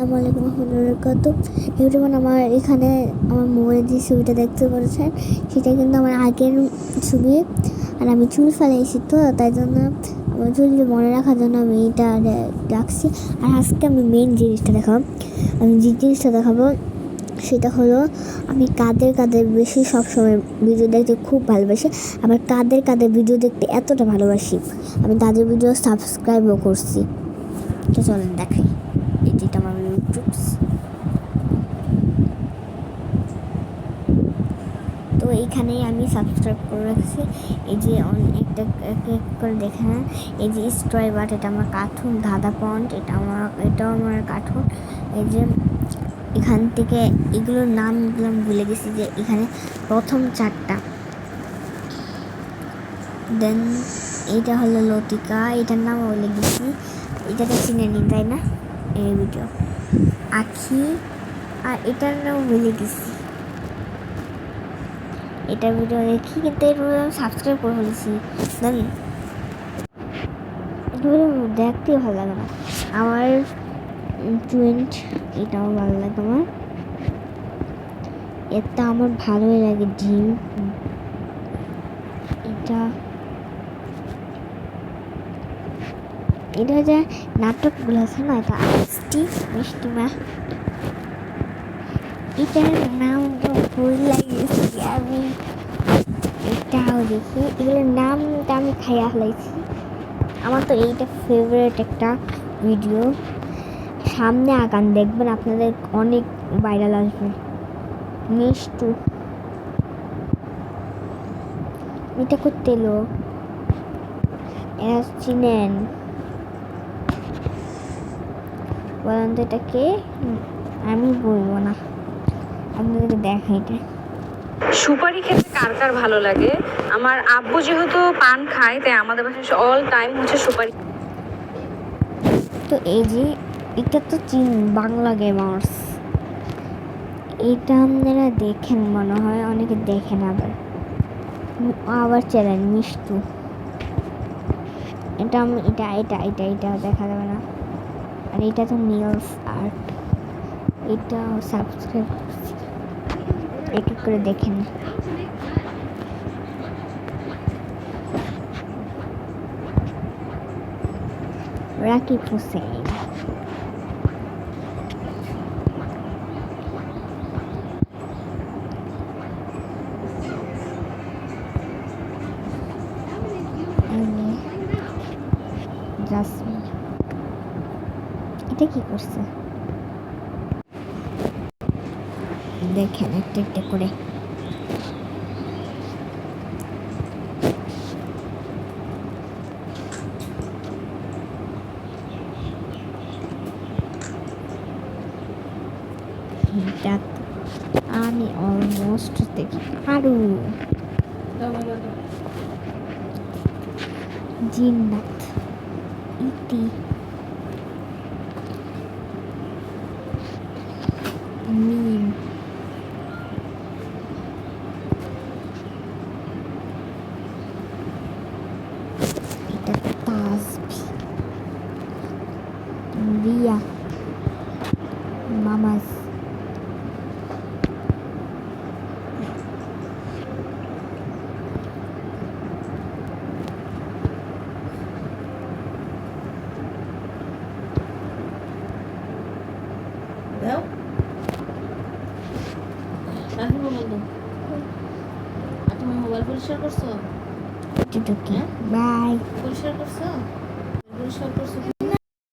আসসালামু আলাইকুম ওয়া বারাকাতুহু। এভরিওয়ান, আমার এখানে আমার মোবাইলে যে ছবিটা দেখতে পাচ্ছেন সেটা কিন্তু আমার আগের ছবি। আর আমি চুল ফেলেছি, তো তাই জন্য আমার চুলটি মনে রাখার জন্য আমি এটা রাখছি। আর আজকে আমি মেন জিনিসটা দেখাবো। আমি যে জিনিসটা দেখাবো সেটা হলো আমি কাদের বেশি সবসময় ভিডিও দেখতে খুব ভালোবাসি। আবার কাদের ভিডিও দেখতে এতটা ভালোবাসি আমি তাদের ভিডিও সাবস্ক্রাইবও করছি। তো চলেন দেখাই। এটা আমার ইউটিউব। তো এইখানে আমি সাবস্ক্রাইব করে রাখছি। এই যে একটা করে দেখে না, এই যে স্ট্রয়বার্ড, এটা আমার কার্টুন। ধাঁধা পন্ড, এটাও আমার কার্টুন। এই যে এখান থেকে এগুলোর নামগুলো আমি ভুলে গেছি, যে এখানে প্রথম 4টা। দেন এইটা হলো লতিকা, এটার নাম বলে গেছি। এটাকে চিনে নিন, তাই না? এই ভিডিও আখি, আর এটার নাম ভুলে গেছি। এটা ভিডিও দেখি, কিন্তু এর সাবস্ক্রাইব করে ফেলেছি। জানি দেখতেও ভালো লাগে না আমার। টুয়েন্ট, এটাও ভালো লাগে আমার। এটা আমার ভালোই লাগে। ডিম, এটা যে নাটকগুলো আছে না, এটা মিষ্টি মা। এটার নাম ভুল লাগিয়েছি আমি। এটাও দেখি, এগুলোর নামটা আমি খাইয়া ফেলাইছি। আমার তো এইটা ফেভারিট একটা ভিডিও। সামনে আগান, দেখবেন আপনাদের অনেক ভাইরাল আসবে। মিষ্টু, এটা করতে এলো, এরা চিনেন? বলেন তো এটা কে? আমি বলবো না, আপনাদেরকে দেখাই। এটা সুপারি খেতে কার কার ভালো লাগে? আমার আব্বু যেহেতু পান খায়, তাই আমাদের বাসায় অল টাইম হচ্ছে সুপারি। তো এই যে এটা তো বাংলা গেমার্স, এটা আপনারা দেখেন মনে হয়, অনেকে দেখেন। আবার চ্যানেল মিষ্টু, এটা দেখা যাবে না। আর এটা তো নিলস আর্ট, এটাও সাবস্ক্রাইব করছি। এক এক করে দেখেন। রাকিব হোসেন, জাসমিন, এটা কি করছে দেখেন একটা একটা করে। আমি অলমোস্ট দেখি। আরো জিন্নাত, ইতি, মিম, এটা তাজবি, রিয়া, মামাজ, তুমি মোবাইল পরিষ্কার করছো? বাই। পরিষ্কার করছো?